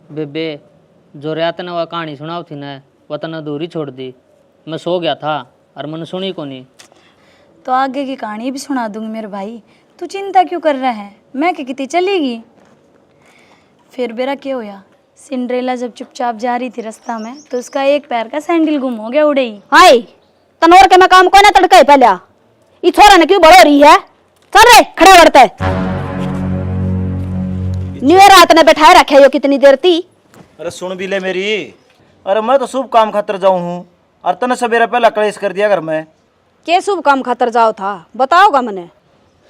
बेबे जो रात ने वह कहानी सुनाओ थी ना वह तने अधूरी छोड़ दी। मैं सो गया था और मैंने सुनी को नहीं। तो आगे की कहानी भी सुना दूंगी मेरे भाई, तू चिंता क्यों कर रहा है? मैं क्या कितनी चलेगी। फिर बेरा क्या होया, सिंड्रेला जब चुपचाप जा रही थी रास्ता में तो उसका एक पैर का सैंडल गुम हो गया उड़े ही। हाय तनोर के मैं काम को ना तड़के पहले ये छोरा ने क्यों बड़ो रही है? चल रे खड़े बढ़ते न्यू रात ने बैठाए रखे हो कितनी देर थी। अरे सुन भी ले मेरी। अरे मैं तो शुभ काम खातर जाऊं हूँ और तने सवेरा पहला कलेश कर दिया घर में। के शुभ काम खातर जाओ था बताओगा मने?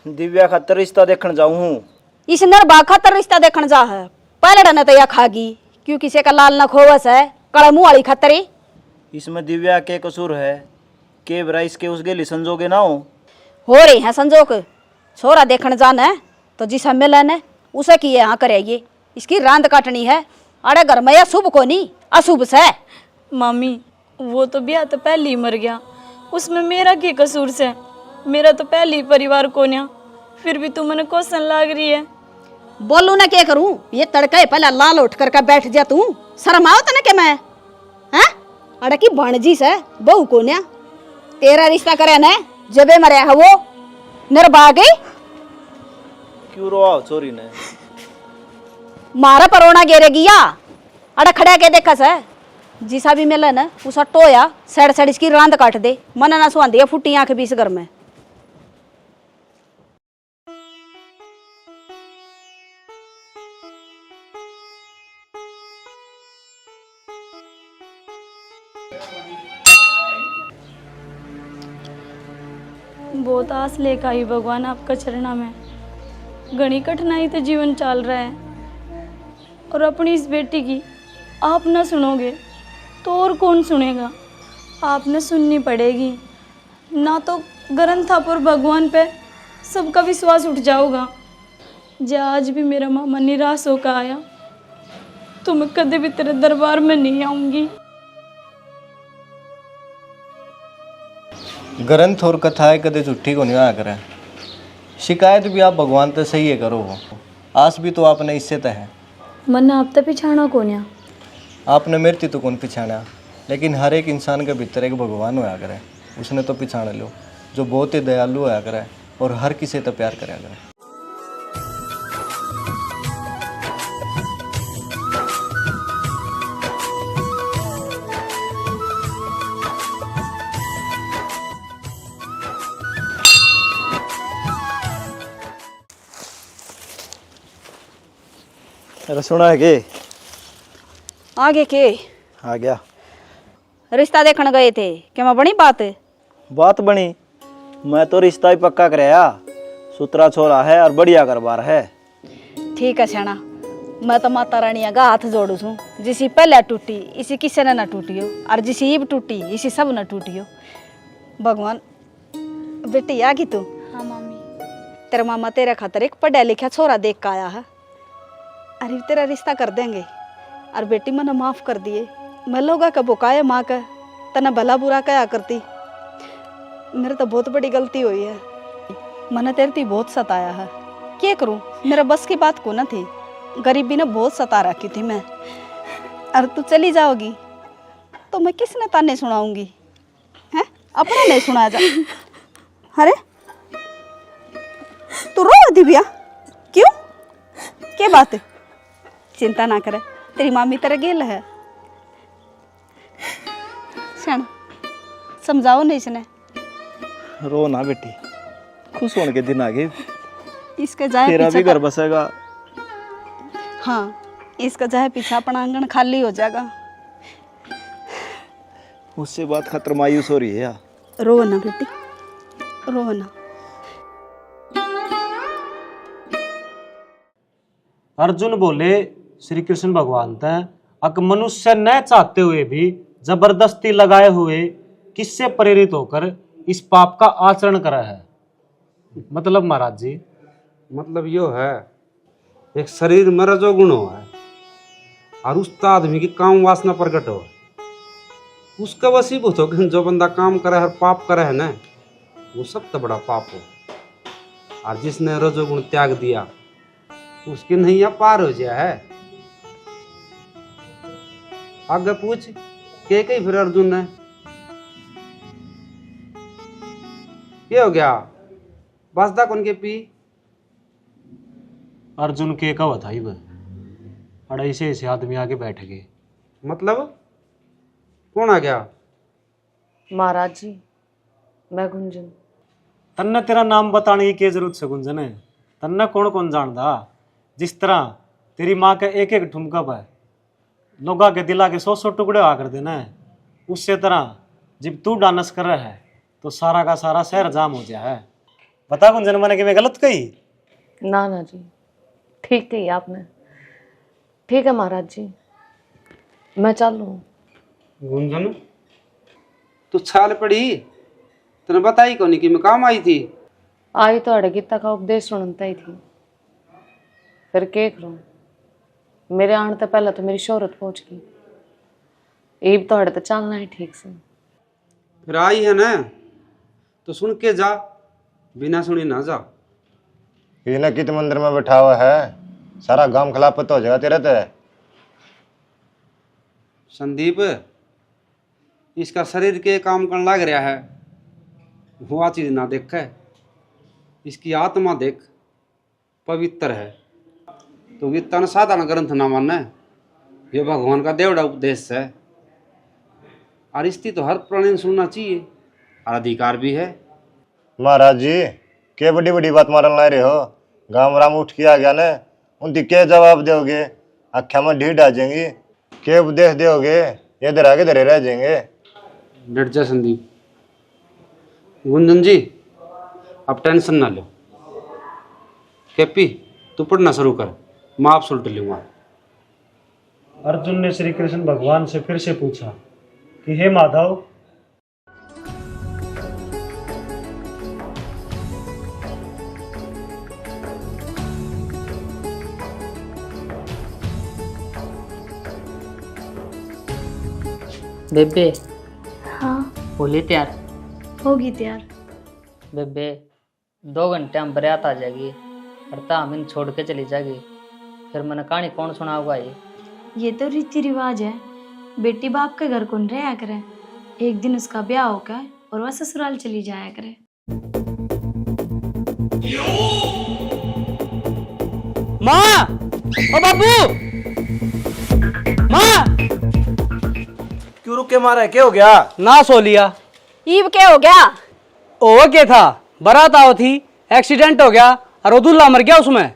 दिव्या खातर रिश्ता देखने जाऊं हूँ। इस नरबा खातर रिश्ता देखने जा है पहले ने तो या खागी क्यों किसी का लाल न खोवस है कड़ा मुँह वाली खतरी। इसमें दिव्या के कसूर है के बरा इसके उस गेली संजोगे ना हो रही है संजोग। छोरा देखने जाना है तो जिसा मिलन है उसे की यहाँ करेगी। इसकी रांद काटनी है। अरे घर में या शुभ को नहीं अशुभ से। मम्मी वो तो ब्याह तो पहले ही मर गया, उसमें मेरा क्या कसूर से? मेरा तो पहले ही परिवार को न्या, फिर भी तू मैंने क्वेश्चन लाग रही है। बोलू ना क्या करूं? ये तड़का पहले लाल उठ कर बैठ जा तू। शर्म आओ तने के मैं हैं? अरे की भाणजी से बहू को न्या तेरा रिश्ता करे ना जबे मरे है वो निर्भा गई। क्यों रोआ चोरी ने? मारा परोना गिरेगी या अरे खड़ा के देखा से जिसा भी मिला ना उसा टोया सड़ सड़ इसकी रांद काट दे मना ना सुहांदी फुटी आंख बीस घर में। बहुत आस लेकर आई भगवान आपका चरणा में। घनी कठिनाई तो जीवन चल रहा है और अपनी इस बेटी की आप ना सुनोगे तो और कौन सुनेगा? आपने सुननी पड़ेगी, ना तो ग्रंथ और भगवान पे सबका विश्वास उठ जाओगा। जो आज भी मेरा मामा निराश होकर आया तो मैं कभी भी तेरे दरबार में नहीं आऊंगी। ग्रंथ और कथाएं कदे झूठी को नहीं आया करें। शिकायत भी आप भगवान से सही है करो हो। आस भी तो आपने इससे तय है। मन आप तो पिछाना कौन या? आपने मेरे तो कौन पिछाना, लेकिन हर एक इंसान के भीतर एक भगवान होया करे। उसने तो पिछाड़ लो जो बहुत ही दयालु होया करे और हर किसी तो प्यार कराया करे। अरे सुना है के आगे के आ गया। रिश्ता देखने गए थे क्या मैं बनी बात बनी। मैं तो रिश्ता ही पक्का कराया। सुतरा छोरा है और बढ़िया घरबार है। ठीक है सेना मैं तो माता रानी का हाथ जोड़ू छू। जिसी पहले टूटी इसी किसी ने न टूटी हो और जिसी ईब टूटी इसी सब न टूटी हो। भगवान बेटी आ गई तू? हाँ मम्मी। तेरा मामा तेरे खातर एक पढ़ा लिखा छोरा देख का आया है। अरे तेरा रिश्ता कर देंगे और बेटी मैंने माफ कर दिए। मैं लोगा का बुकाए माँ का तना भला बुरा कया करती। मेरे तो बहुत बड़ी गलती हुई है। मैंने तेरे बहुत सताया है। क्या करूं? मेरा बस की बात को न थी। गरीबी ने बहुत सता रखी थी मैं। और तू चली जाओगी तो मैं किसने ताने सुनाऊंगी? हैं अपने नहीं सुनाया जा। अरे तू रो दिव्या क्यों? क्या बात है? चिंता ना करे तेरी मामी तेरे गेल है। समझाओ नहीं इसने। रो ना बेटी, खुश होने के दिन आ गए। इसका जाए तेरा भी घर बसेगा। हाँ इसका जाए पीछे अपना आंगन खाली हो जाएगा। उससे बात खतर मायूस हो रही है यार। रो ना बेटी रो ना। अर्जुन बोले श्री कृष्ण भगवान तय अक मनुष्य न चाहते हुए भी जबरदस्ती लगाए हुए किससे प्रेरित होकर इस पाप का आचरण करा है। मतलब महाराज जी मतलब यो है एक शरीर में रजोगुण हो है और उस आदमी की काम वासना प्रकट हो उसका वसीभूत हो जो बंदा काम करे है पाप करे है ना वो सबसे बड़ा पाप हो। और जिसने रजोगुण त्याग दिया उसकी नैया पार हो गया है। आगे पूछ के कही फिर अर्जुन ने ये हो गया बसदा कौन के पी अर्जुन के का बताई वह अड़ाई से ऐसे आदमी आके बैठ गए। मतलब कौन आ गया? महाराज जी मैं गुंजन। तन्ने तेरा नाम बताने की क्या जरूरत है गुंजन है? तन्ने कौन कौन जानदा? जिस तरह तेरी माँ का एक एक ठुमका है लोगा के दिला के 100 टुकड़े आ कर देना है, उससे तरह जब तू डांस कर रहा है तो सारा का सारा शहर जाम हो गया है। बता गुंजन मैंने कि मैं गलत कही? ना ना जी ठीक कही आपने। ठीक है महाराज जी मैं चलूँ। गुंजन तू छाल पड़ी तने बताई कौन कि मैं काम आई थी? आई तो अड़े गीता का उपदेश सुनता ही थी, फिर क्या करूँ? मेरे आने तो पहले तो मेरी शोहरत पहुंच गई, ईब तो अड़े तो चलना है ठीक से। फिर आई है ना तो सुन के जा, बिना सुनी ना जा। ये ना कित मंदिर में बैठा हुआ है, सारा गांव खिलाफत हो जाएगा तेरे ते। संदीप इसका शरीर के काम करने लग रहा है, हुआ चीज ना देख है, इसकी आत्मा देख पवित्र है। तो इतना साधारण ग्रंथ ना मानना, ये भगवान का देवड़ा उपदेश है और इसकी तो हर प्राणी ने सुनना चाहिए और अधिकार भी है। महाराज जी के बड़ी बड़ी बात मारन ला रहे हो, गांव राम उठ के आ गया ने, उनकी क्या जवाब दोगे? आख्या में ढीठ आ जाएंगी, के उपदेश दोगे? ये इधर आगे धरे रह जाएंगे। डट जा संदीप। गुंजन जी अब टेंशन ना लो, कैपी तू पढ़ना शुरू कर, मैं आप सुलट लूंगा। अर्जुन ने श्री कृष्ण भगवान से फिर से पूछा कि हे माधव, बेबे हाँ होली तैयार? होगी तैयार। बेबे 2 घंटे में बरात आ जाएगी और तामिन छोड़ के चली जाएगी, फिर मैंने कहानी कौन सुनाऊंगा? ये तो रीति रिवाज है, बेटी बाप के घर कौन रहा करे, एक दिन उसका ब्याह होगा और वह ससुराल चली जाया करे। माँ ओ बाबू, माँ क्यों रुक के मारा है, क्या हो गया? ना सो लिया। ईब क्या हो गया? ओ क्या था, बारात आओ थी, एक्सीडेंट हो गया और वो दूल्हा मर गया उसमें।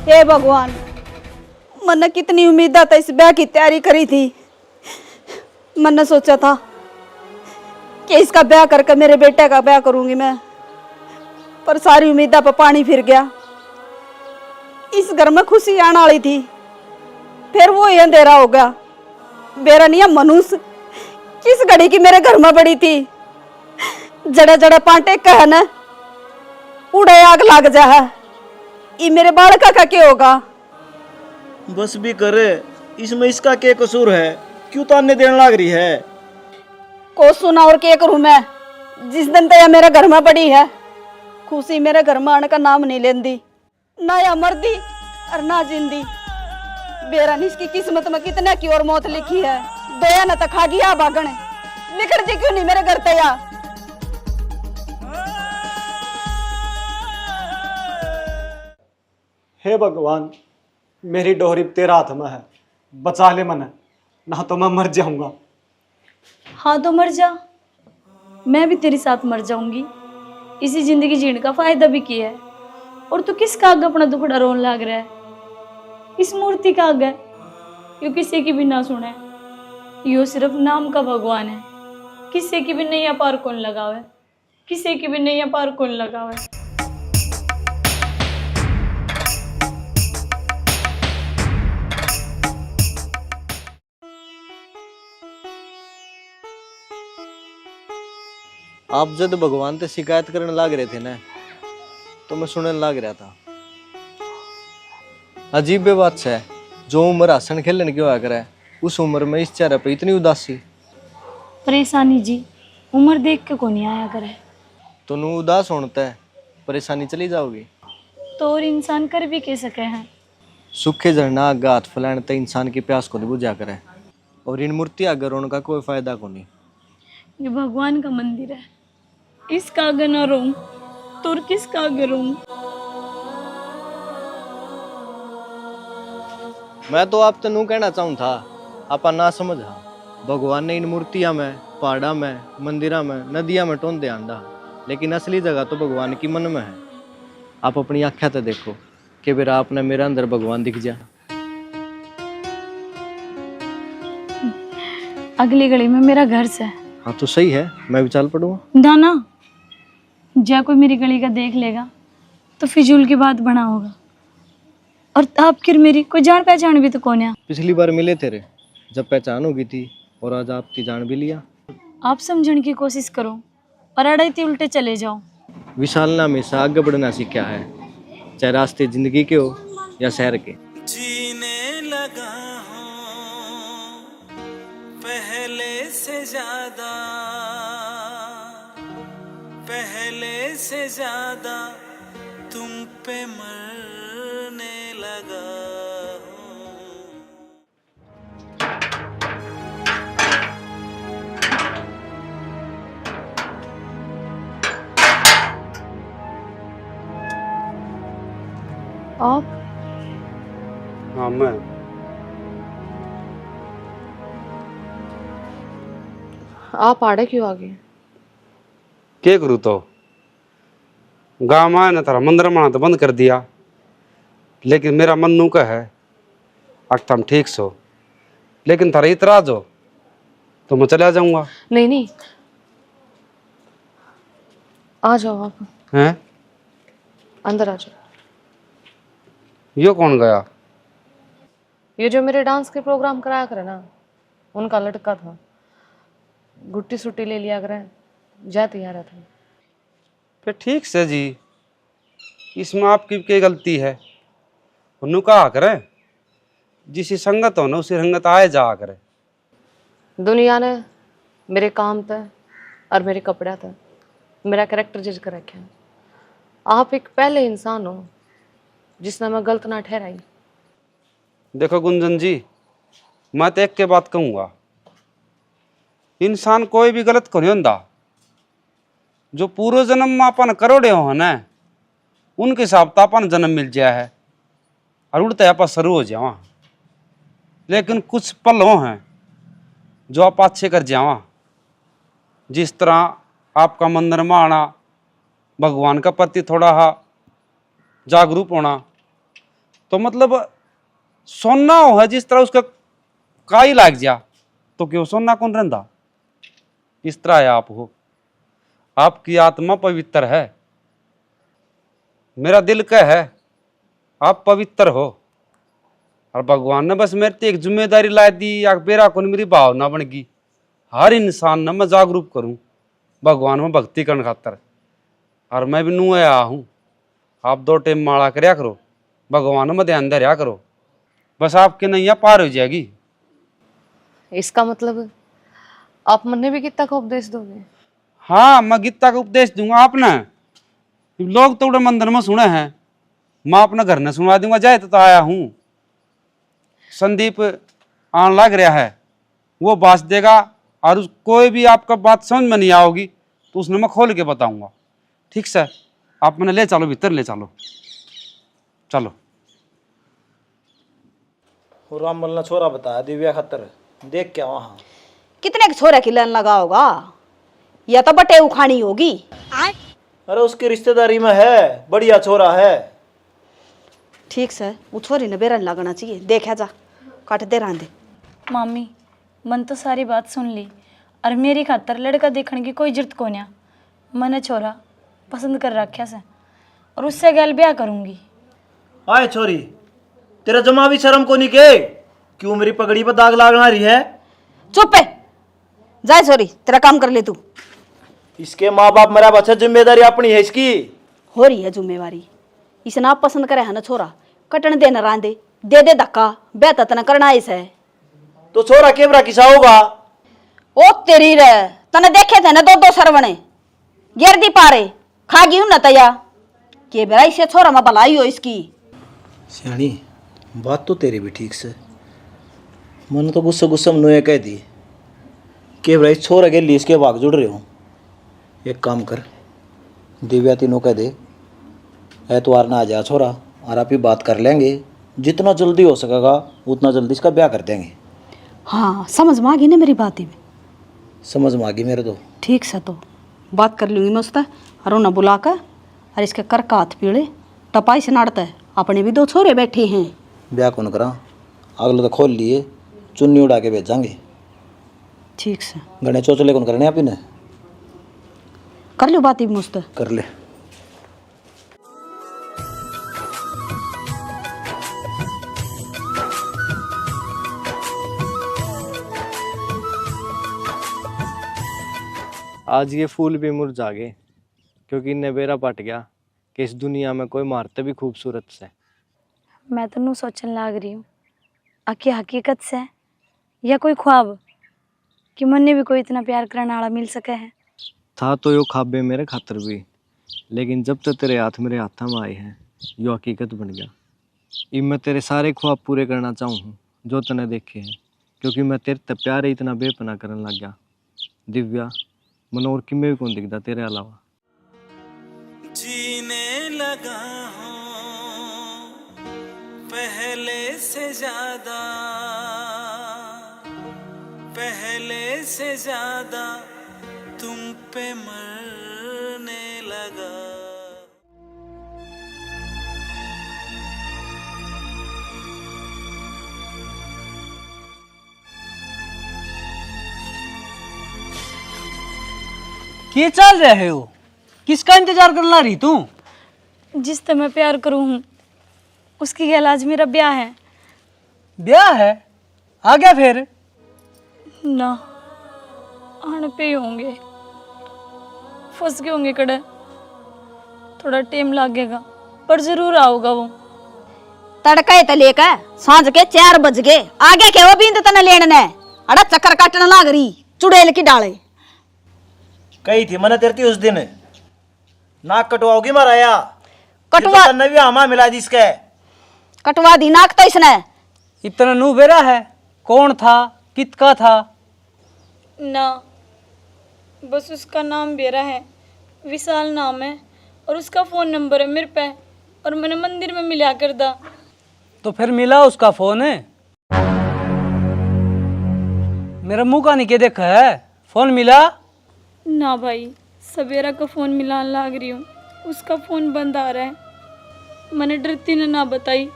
हे भगवान, मैंने कितनी उम्मीद था इस ब्याह की तैयारी करी थी। मैंने सोचा था कि इसका ब्याह करके मेरे बेटे का ब्याह करूंगी मैं, पर सारी उम्मीदा पर पानी फिर गया। इस घर में खुशी आने वाली थी, फिर वो ये अंधेरा हो गया। मेरा नहीं मनुष्य किस घड़ी की मेरे घर में बड़ी थी, जड़े जड़े पांटे कह न उड़े आग लग जा है। ये मेरे बालका का क्या होगा? बस भी करे, इसमें इसका क्या कसूर है, क्यों ताने देने लग रही है? को सुना और क्या करूं मैं, जिस दिन तक मेरे घर में पड़ी है, खुशी मेरे घर में आने का नाम नहीं लेंदी, ना या मर्दी और ना जिंदी। बेरन इसकी किस्मत में कितने की और मौत लिखी है, दया न तक खा गया भागने, निकल जी क्यों नहीं मेरे घर तया। हे भगवान मेरी डोहरी तेरा हाथ में है, बचा ले मने, ना तो मैं मर जाऊंगा। हाँ तो मर जा, मैं भी तेरे साथ मर जाऊंगी। इसी जिंदगी जीने का फायदा भी किया है, और तू किस का आगे अपना दुखड़ा रोन लग रहा है? इस मूर्ति का आगे यो किसी की भी ना सुने, यो सिर्फ नाम का भगवान है, किसी की भी नैया पार कौन लगावे, किसी की भी नैया पार कौन लगावे। आप जब भगवान से शिकायत करने लग रहे थे ना, तो मैं सुनने लग रहा था। अजीब बात है, जो उम्र हसन खेलने की हुआ करे, उस उम्र में इस चेहरे पे इतनी उदासी। परेशानी जी उम्र देख के को नहीं आया करे, तो नू उदास होता है, परेशानी चली जाओगी। तो और इंसान कर भी कह सके हैं। सूखे झरना आगे हाथ फैलाने तक इंसान की प्यास को नहीं बुझा करे, और इन मूर्ति आगे रोने का कोई फायदा को नहीं। ये भगवान का मंदिर है, इसका आगे न रोऊं तो और किसका आगे रोऊं। मैं तो आप तनू कहना चाहूँ था, आपा ना समझ हा भगवान ने इन मूर्तियां में, पहाड़ा में, मंदिरा में, नदिया में टोन ध्यान दा, लेकिन असली जगह तो भगवान की मन में है। आप अपनी आँखें तो देखो कि बेरा आपने मेरे अंदर भगवान दिख जा। अगली गली में मेरा घर से। हाँ तो सही है, मैं भी चल पड़ूंगा। दाना जा कोई मेरी गली का देख लेगा तो फिजूल की बात बना होगा। और आपकी और मेरी कोई जान पहचान भी तो कौन है। पिछली बार मिले थे जब पहचान हो गई थी, और आज आपकी जान भी लिया। आप समझने की कोशिश करो और अड़ाई उल्टे चले जाओ। विशाल ने हमेशा आगे बढ़ना सीखा है, चाहे रास्ते जिंदगी के हो या शहर के। जीने लगा हूँ पहले से ज्यादा, पहले से ज्यादा तुम पे मरने लगा हूँ। आप? हाँ मैं। आप आड़े क्यों आ गए? क्या करूँ तो गाँव में ना तारा मंदिर माना तो बंद कर दिया, लेकिन मेरा मन नू का है अगर हम ठीक सो, लेकिन थारा इतराज हो तो मैं चला जाऊंगा। नहीं नहीं, आ जाओ आप, हैं? अंदर आ जाओ। यो कौन गया? ये जो मेरे डांस के प्रोग्राम कराया करे ना, उनका लड़का था। गुट्टी सुट्टी ले लिया करे, जाते यहाँ रहता। फिर ठीक से जी, इसमें आपकी क्या गलती है? उन्होंने कहा करे जिसी संगत हो ना उसी रंगत आए जा करे। दुनिया ने मेरे काम तय और मेरे कपड़े तय मेरा कैरेक्टर जज कर रखे हैं। आप एक पहले इंसान हो जिसने मैं गलत ना ठहराई। देखो गुंजन जी, मैं तो एक के बात कहूँगा, इंसान कोई भी गलत को नहीं होता। जो पूर्व जन्म में अपन करोड़े हो ना, उनके हिसाब तो अपन जन्म मिल जाया है और उड़ते आप शुरू हो जावा। लेकिन कुछ पल हो हैं जो आप अच्छे कर जावा। जिस तरह आपका मंदिर में आना, भगवान का प्रति थोड़ा हा जागरूक होना, तो मतलब सोना हो है जिस तरह उसका काई लाग जा तो क्यों सोना कौन रहता। इस तरह है आप हो, आपकी आत्मा पवित्र है, मेरा दिल का है आप पवित्र हो। और भगवान ने बस मेरे ते एक जिम्मेदारी ला दी, या बेरा कौन मेरी भावना बन गई हर इंसान ने मैं जागरूक करूं भगवान में भक्ति करने खातर। और मैं भी नू आया हूँ, आप 2 टाइम माला करया करो, भगवान में ध्यान दे रहा करो, बस आपके नैया पार हो जाएगी। इसका मतलब आप मन्ने भी गीता का उपदेश दोगे? हाँ, मैं गीता का उपदेश दूंगा। आपने लोग तो उड़े मंदिर में सुने हैं, मैं अपने घर ने सुनवा दूंगा। जाए तो आया हूँ, संदीप आन लग रहा है, वो बात देगा, और कोई भी आपका बात समझ में नहीं आओगी तो उसने मैं खोल के बताऊंगा। ठीक से आप मैंने ले चलो, भीतर ले चलो, चलो। राम मलना छोरा बताया दिव्या खतर, देख क्या वहाँ कितने के छोरे की लाइन लगा होगा, या तो बटे उखानी होगी। अरे उसकी रिश्तेदारी में है, बढ़िया छोरा है। ठीक से वो छोरी ने बेरन लगना चाहिए, देखा जा काट दे रांधे। मामी मन तो सारी बात सुन ली, और मेरी खातर लड़का देखने की कोई जरूरत को नहीं। मैंने छोरा पसंद कर रखा से, और उससे गैल ब्याह करूंगी। आए छोरी, तेरा जमा भी शर्म को नहीं के, क्यों मेरी पगड़ी पर दाग लागना रही है? चुप है, जाए छोरी तेरा काम कर ले तू। इसके माँ बाप मरा बच्चा, जिम्मेदारी अपनी है इसकी। हो रही है जिम्मेवारी, इसने आप पसंद करे है ना छोरा, कटन दे न रांधे, दे दे धक्का, बेहतर तना करना इसे। तो छोरा केवरा किसा होगा? ओ तेरी रे, तने देखे थे ना 2-2 सरवणे गिर दी पारे, खा गई हूं न तया के बेरा इसे छोरा में भलाई हो इसकी। सियाणी बात तो तेरी भी ठीक से, मन तो गुस्सा गुस्सा में नोया कह दी कि भाई छोरा के लिए इसके भाग जुड़ रहे हो। एक काम कर, दिव्या तीनों कह दे एतवार ना आ जा छोरा, और आप ही बात कर लेंगे, जितना जल्दी हो सकेगा उतना जल्दी इसका ब्याह कर देंगे। हाँ समझ में आ गई ना मेरी बात ही में। समझ में आ गई मेरे तो। ठीक से तो बात कर लूँगी मैं उससे, और उन्हें बुला कर और इसके कर का हाथ पीड़े टपाई से नाड़ता है। अपने भी 2 छोरे बैठे हैं। ब्याह कौन करा, अगले तो खोल लिए, चुन्नी उड़ा के भेजांगे। ठीक से गणे चौचले कौन करने आप ही ने कर लो बात ही मुझसे। कर ले। आज ये फूल भी मुरझा गए क्योंकि इन्हें बेरा पट गया कि इस दुनिया में कोई मारते भी खूबसूरत से। मैं तो नू सोचने लाग रही हूँ आखिर हकीकत से या कोई ख्वाब कि मन ने भी कोई इतना प्यार करने वाला मिल सके है। था तो यो खाबे मेरे खातर भी, लेकिन जब तक तेरे हाथ मेरे हाथा में आए हैं यो हकीकत बन गया। इब मैं तेरे सारे ख्वाब पूरे करना चाहूँ हूँ जो तने देखे हैं, क्योंकि मैं तेरे ते प्यार ही इतना बेपना करने लग गया। दिव्या मनोर की में भी कौन दिखता तेरे अलावा। जीने लगा हूँ पहले से ज्यादा, पहले से ज्यादा तुम पे मरने लगा। क्या चल रहे हो? किसका इंतजार कर ला रही तू? जिससे मैं प्यार करूँ हूँ उसकी गैल आज मेरा ब्याह है। ब्याह है? आ गया फिर? ना आने पे ही होंगे, फंस गए होंगे कड़े, थोड़ा टाइम लगेगा पर जरूर आओगा वो। तड़का तो लेकर सांझ के 4 बज गए, आगे के वो बींद तने लेने अड़ा चक्कर काटने लाग रही चुड़ैल की डाले। कही थी मैंने तेरती उस दिन नाक कटवाओगी माराया। कटवा तो नवी आमा मिला दी इसके। कटवा दी नाक तो इसने। इतना नू बेरा है? कौन था, कितका था? ना बस उसका नाम बेरा है, विशाल नाम है, और उसका फ़ोन नंबर है मेरे पे, और मैंने मंदिर में मिला कर दा। तो फिर मिला उसका फोन है? मेरा मुंह का नहीं के देखा है, फोन मिला? ना भाई सवेरा का फ़ोन मिलाने लाग रही हूँ, उसका फ़ोन बंद आ रहा है। मैंने डरती ने ना बताई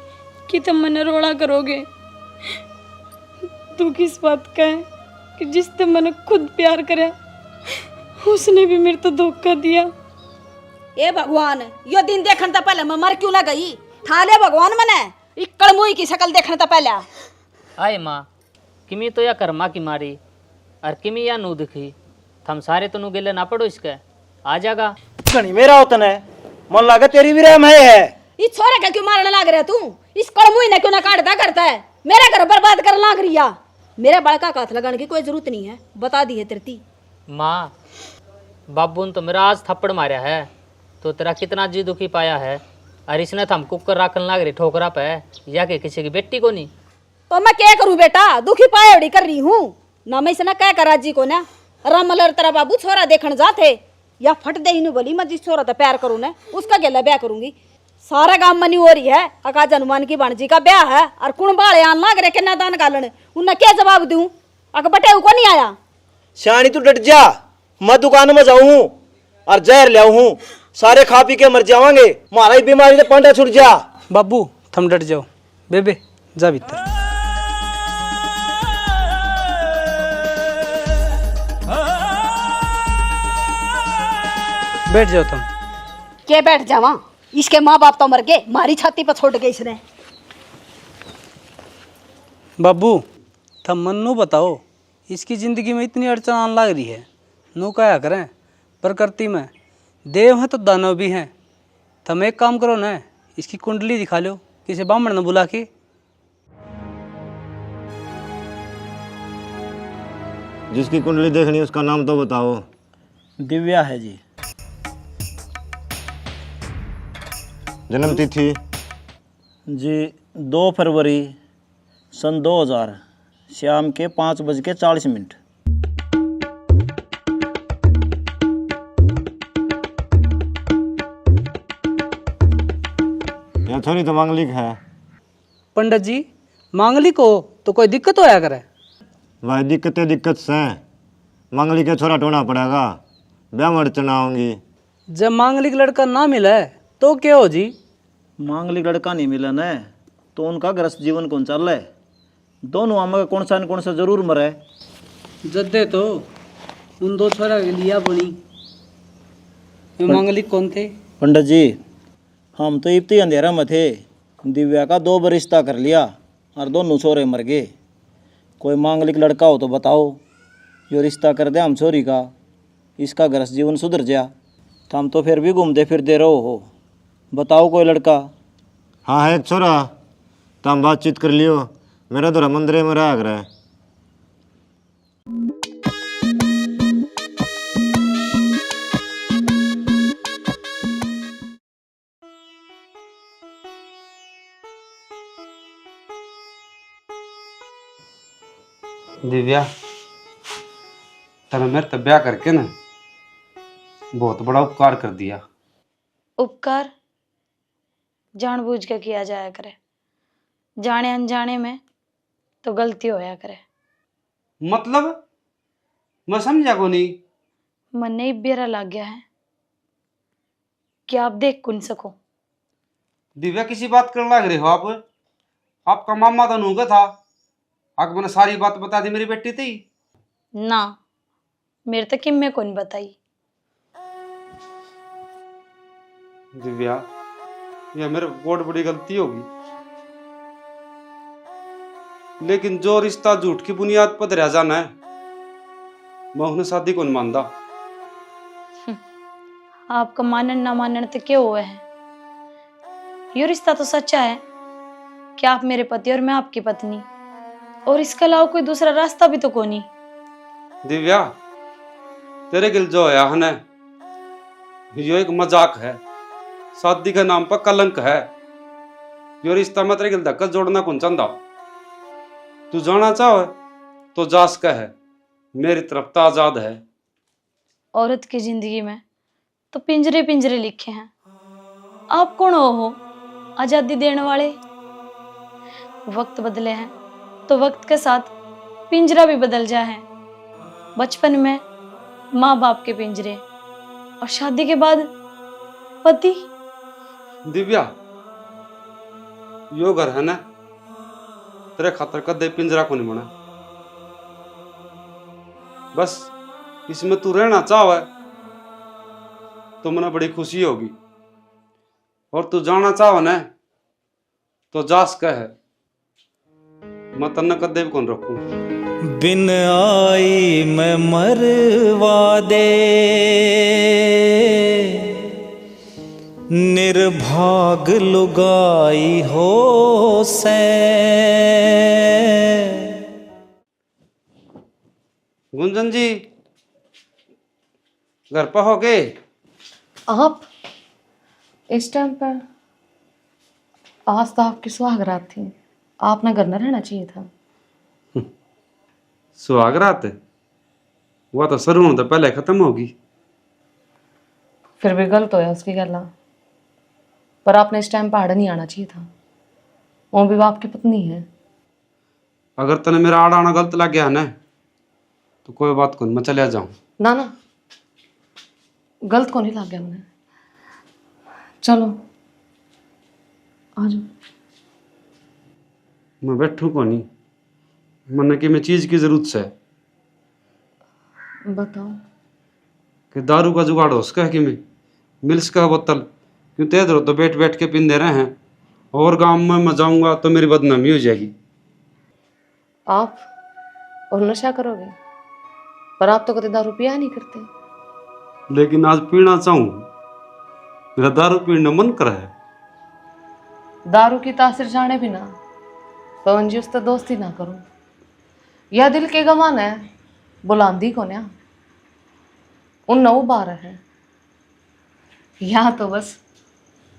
कि तुम मैंने रोड़ा करोगे। तू किस बात का है कि जिससे मैंने खुद प्यार करे उसने भी मेरे तो धोखा दिया। ए भगवान, यो दिन देखने तो पहले मैं मर क्यों ना गई? थाले भगवान मने इक्कड़ मुई की शकल देखने तो पहले। आए माँ किमी तो या कर्मा की मारी और किमी या नू दिखी, थम सारे तो नू गिले ना पड़ो इसके, आ जागा। घनी मेरा होतन है, मन लागे तेरी भी रहम है। इस छोरे का क्यों मारने लाग रहा तू? इस कड़मुई ने क्यों ना काटता करता है? मेरा घर बर्बाद कर लाग रिया। मेरे बड़का का हाथ लगाने की कोई जरूरत नहीं है, बता दी है तेरती। माँ बाबू ने तो मेरा आज थप्पड़ मारा है, तो तेरा कितना जी दुखी पाया है, और इसने तो हम कुकर राखन लाग रही ठोकरा पे, या के किसी की बेटी को नहीं। तो मैं क्या करूं बेटा, दुखी पाया कर रही हूँ ना। मैं इसने क्या करा जी को ना रमलर तेरा बाबू छोरा देखने जाते, या फट दे ही बोली मैं जिस छोरा तो प्यार करूँ ना उसका गेला ब्याह करूंगी। सारा गांव मनी हो रही है, अकाज हनुमान की बाणजी का ब्याह है, और कुण बाले आन लाग रहे किन्ना दान गालन, उन्हें क्या जवाब दूं? अक बटे को नहीं आया। श्याणी तू डट जा, मैं दुकान में जाऊं और जहर ले आऊं, सारे खा पी के मर जावांगे, मारा ही बीमारी से पंडा छुट जा। बाबू थम डट जाओ, बेबे जा भीतर। बैठ जाओ तुम। के बैठ जावा? इसके माँ बाप तो मर गए, मारी छाती पर छोड़ गए इसने। बाबू थम मन नू बताओ, इसकी जिंदगी में इतनी अड़चन आने लग रही है, नू क्या करें? प्रकृति में देव हैं तो दानव भी हैं। तुम एक काम करो ना, इसकी कुंडली दिखा लो किसी ब्राह्मण ने बुला के। जिसकी कुंडली देखनी उसका नाम तो बताओ। दिव्या है जी। जन्म तिथि? जी 2 फरवरी सन 2000 शाम के 5:40। यह छोरी तो मांगलिक है। पंडित जी मांगलिक हो तो कोई दिक्कत होया करे? भाई दिक्कत से मांगलिक के छोरा टोना पड़ेगा, ब्याह अड़चना होंगी। जब मांगलिक लड़का ना मिले तो क्या हो जी? मांगलिक लड़का नहीं मिला न तो उनका गृहस्थ जीवन कौन चल रहा है? दोनों आम का कौन सा जरूर मरे। जद्दे तो उन 2 छोरा के लिया बनी। ये मांगलिक कौन थे? पंडित जी हम तो इतनी अंधेरा में थे, दिव्या का 2 बार रिश्ता कर लिया और दोनों छोरे मर गए। कोई मांगलिक लड़का हो तो बताओ, जो रिश्ता कर दे हम छोरी का, इसका गृहस्थ जीवन सुधर जा। तो हम तो फिर भी घूमते फिरते रहो हो, बताओ कोई लड़का। हाँ है एक छोरा, तो हम बातचीत कर लियो, मेरा तो मंदिर में रहा है। दिव्या तने मेरे तो ब्याह करके ना बहुत बड़ा उपकार कर दिया। उपकार जानबूझ के किया जाया करे, जाने अनजाने में तो गलती होया करे। मतलब मैं समझा को नहीं। मन नहीं बेरा लग गया है कि आप देख कौन सको। दिव्या किसी बात कर लग रहे हो आप? आपका मामा तो नूंगा था, आग मैंने सारी बात बता दी मेरी बेटी थी ना, मेरे तो किम में कौन बताई। दिव्या यह मेरे बहुत बड़ी गलती होगी, लेकिन जो रिश्ता झूठ की बुनियाद पर रह जाना है मैं उन्हें शादी को नहीं मानता। आपका मानन ना मानन तो क्या हुआ है? ये रिश्ता तो सच्चा है कि आप मेरे पति और मैं आपकी पत्नी, और इसके अलावा कोई दूसरा रास्ता भी तो कोई नहीं। दिव्या तेरे गिल जो है हने यो एक मजाक है, शादी के नाम पर कलंक है। यो रिश्ता मैं तेरे गिल धक्का जोड़ना कौन चाहता। तू जाना चाहो तो जा सका है, मेरी तरफ तो आजाद है। औरत की जिंदगी में तो पिंजरे पिंजरे लिखे हैं, आप कौन हो आजादी देने वाले? वक्त बदले हैं तो वक्त के साथ पिंजरा भी बदल जाए है। बचपन में माँ बाप के पिंजरे और शादी के बाद पति। दिव्या यो घर है ना तेरे खातर कदे पिंजरा को नहीं बना, बस इसमें तू रहना चाहे तो मने बड़ी खुशी होगी, और तू जाना चाहो ना तो जा सका है, मैं तन्ने कदे भी कौन रखूं। बिन आई मैं मरवा दे, निर्भाग लुगाई हो से। गुंजन जी घर पर हो गए? आप इस टाइम पर? आज तो आपकी सुहागरात थी, आपने घर में रहना चाहिए था। सुहागरात वह तो शुरू होने तो पहले खत्म होगी। फिर भी गलत होया उसकी गला, पर आपने इस टाइम पहाड़ नहीं आना चाहिए था, वो भी आपकी पत्नी है। अगर तने मेरा आड़ा आना गलत लग गया है ना तो कोई बात को नहीं, मैं चले जाऊं। ना ना गलत को नहीं लग गया मैंने, चलो आ जाओ। मैं बैठू को नहीं, मन की मैं चीज की जरूरत से बताओ। कि दारू का जुगाड़ हो सका है कि मैं मिल सका बोतल, क्यों तेज रहो तो बैठ बैठ के पीन दे रहे हैं, और गांव में मैं जाऊंगा तो मेरी बदनामी हो जाएगी। आप और नशा करोगे, पर आप तो कभी दारू पिया नहीं करते। लेकिन आज पीना चाहूं, मेरा दारू पीने मन कर है। दारू की तासीर जाने बिना पवन जी उससे दोस्ती ना करो, या दिल के गमान है बुलांदी को ना उन नौ बार है, यहाँ तो बस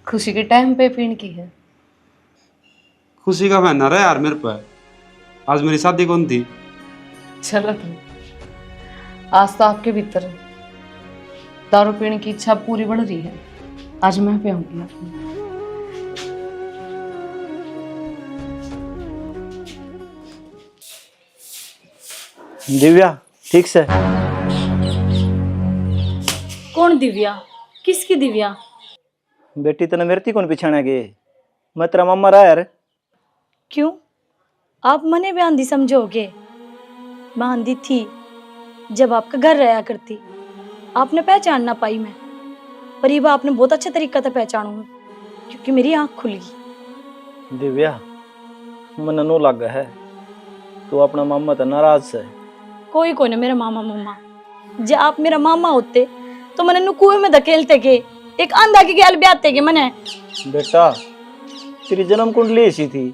खुशी के टाइम पे पीण की है। खुशी का महीना रहा यार मेरे पे। आज मेरी शादी कौन थी? चलो तुम, आज तो आपके भीतर दारू पीने की इच्छा पूरी बढ़ रही है। आज मैं पीऊंगी अपनी। दिव्या ठीक से? कौन दिव्या? किसकी दिव्या? बेटी तने मेरे थी कौन पिछाना गे? मैं तेरा मामा रहा यार। क्यों? आप मने भी आंधी समझोगे? मैं आंधी थी जब आपका घर रहा करती। आपने पहचान ना पाई मैं, पर ये आपने बहुत अच्छे तरीके से पहचानूंगा क्योंकि मेरी आंख खुल गई। दिव्या मन नो लग है तू अपना मामा तो नाराज से। कोई कोई ना मेरा मामा मम्मा। जे आप मेरा मामा होते तो मैंने कुएं में धकेलते के एक अंधा की गैल ब्याते के मने। बेटा तेरी जन्म कुंडली ऐसी थी।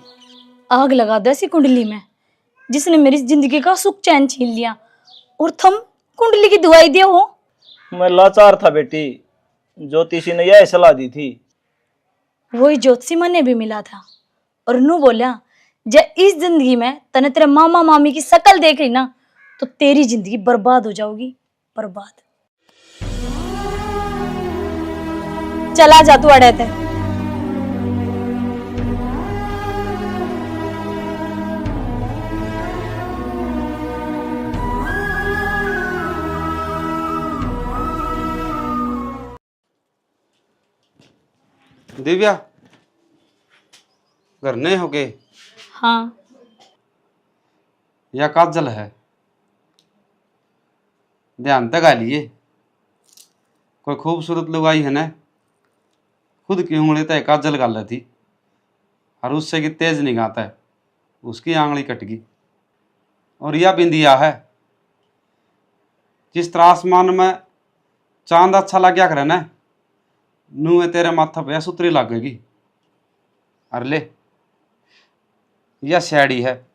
आग लगा दे ऐसी कुंडली में जिसने मेरी जिंदगी का सुख चैन छीन लिया, और थम कुंडली की दुआई दिए हो। मैं लाचार था बेटी, ज्योतिषी ने यह सलाह दी थी। वही ज्योतिषी मने भी मिला था और नू बोला जे इस जिंदगी में तने तेरे मामा मामी की शकल देख ली ना तो तेरी जिंदगी बर्बाद हो जाओगी, बर्बाद। चला जा तू अड़े थे। दिव्या घर नहीं हो गए? हाँ या काजल है? ध्यान तक आ लिए कोई खूबसूरत लुगाई है ना, खुद की उंगली तय काजल गाल थी और उससे की तेज निगाहता है, उसकी आंगली कट गई। और यह बिंदिया है जिस तरह आसमान में चांद अच्छा लग गया करे ना, नू है तेरे माथा पे सुतरी लगेगी। अरे ले यह साड़ी है,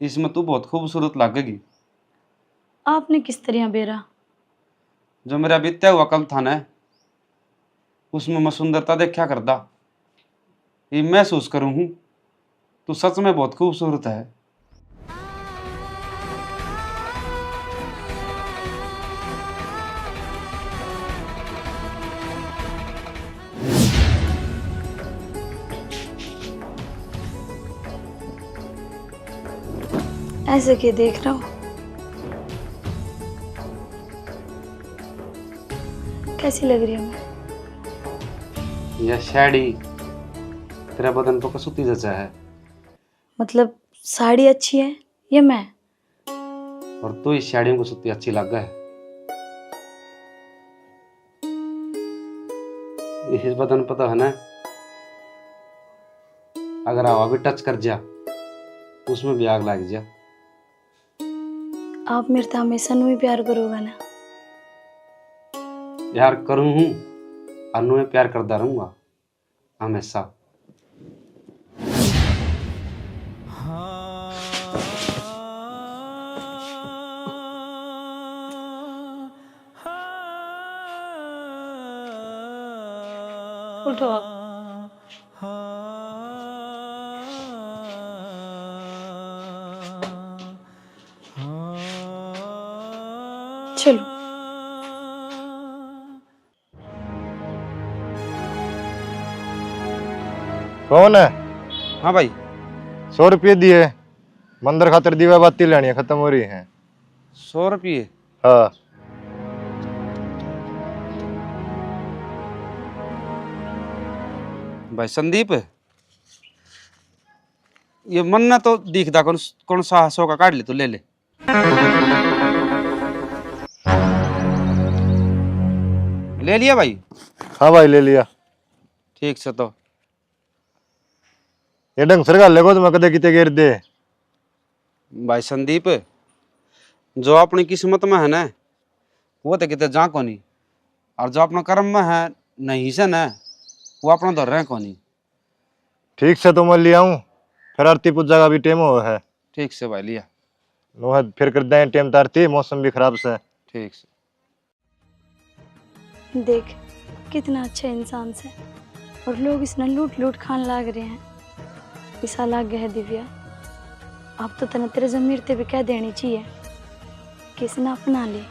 इसमें तू बहुत खूबसूरत लगेगी। आपने किस तरह बेरा? जो मेरा बीता हुआ कल था ना, उसमें मैं सुंदरता देखा करता, ये महसूस करूं हूं तू सच में बहुत खूबसूरत है। ऐसे के देख रहा हूँ? कैसी लग रही हूँ मैं? यह साड़ी तेरा बदन तो कसूती जचा है। मतलब साड़ी अच्छी है या मैं? और तू इस साड़ी को सुती अच्छी लग है। इस बदन पर तो है ना, अगर हवा भी टच कर जा उसमें भी आग लग जा। आप मेरे तो हमेशा नू ही प्यार करोगा ना? प्यार करूं हूं और नु प्यार करता रहूंगा हमेशा। उठो आप। चलो। कौन है? हाँ भाई। 100 रुपये दिए, मंदिर खातर दीवा बाती लेनी है, खत्म हो रही है। 100 रुपये? हाँ। भाई संदीप, ये मन ना तो दिखता कौन कौन सा 100 का काट ले, तो ले ले। ले लिया भाई? हाँ भाई ले लिया। ठीक से। तो ये ढंग से गा लेगो तो मैं कदे किते गिर दे। भाई संदीप, जो अपनी किस्मत में है ना वो तो किते जा कोनी, और जो अपना कर्म में है नहीं से ना वो अपना धर रहे कोनी। ठीक से तो मैं लिया हूँ, फिर आरती पूजा का भी टाइम हो है। ठीक से भाई लिया। नो फिर कर दें टाइम तारती, मौसम भी खराब से। ठीक से। देख कितना अच्छा इंसान से और लोग इसने लूट लूट खान लाग रहे हैं। पैसा लाग गया है दिव्या, अब तो तना तेरे जमीर ते भी कह देनी चाहिए कि इसने अपना ले।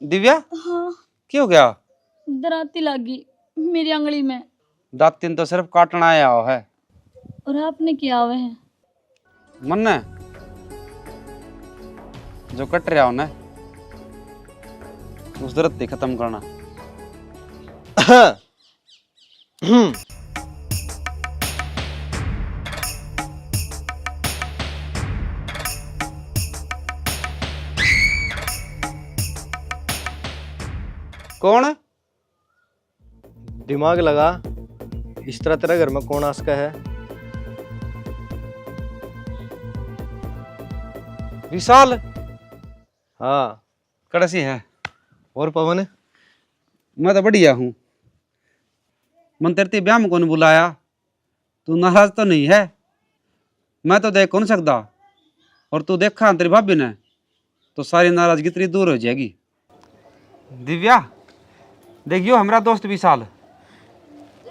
दिव्या हाँ, क्या हो गया? दराती लागी मेरी अंगली में। दातिन तो सिर्फ काटना आया हो है। और आपने किया हुआ है? मन ने जो कट रहा हो ना उस दर्द से खत्म करना। कौन? दिमाग लगा, इस तरह तेरा घर में कौन आस का है? विशाल। हाँ। कड़सी है। और पवन? मैं तो बढ़िया हूँ। मन तेरे ब्याह में कौन बुलाया? तू नाराज तो नहीं है? मैं तो देख कौन सकता, और तू देखा तेरी भाभी ने तो सारी नाराजगी तेरी दूर हो जाएगी। दिव्या देखियो हमारा दोस्त विशाल।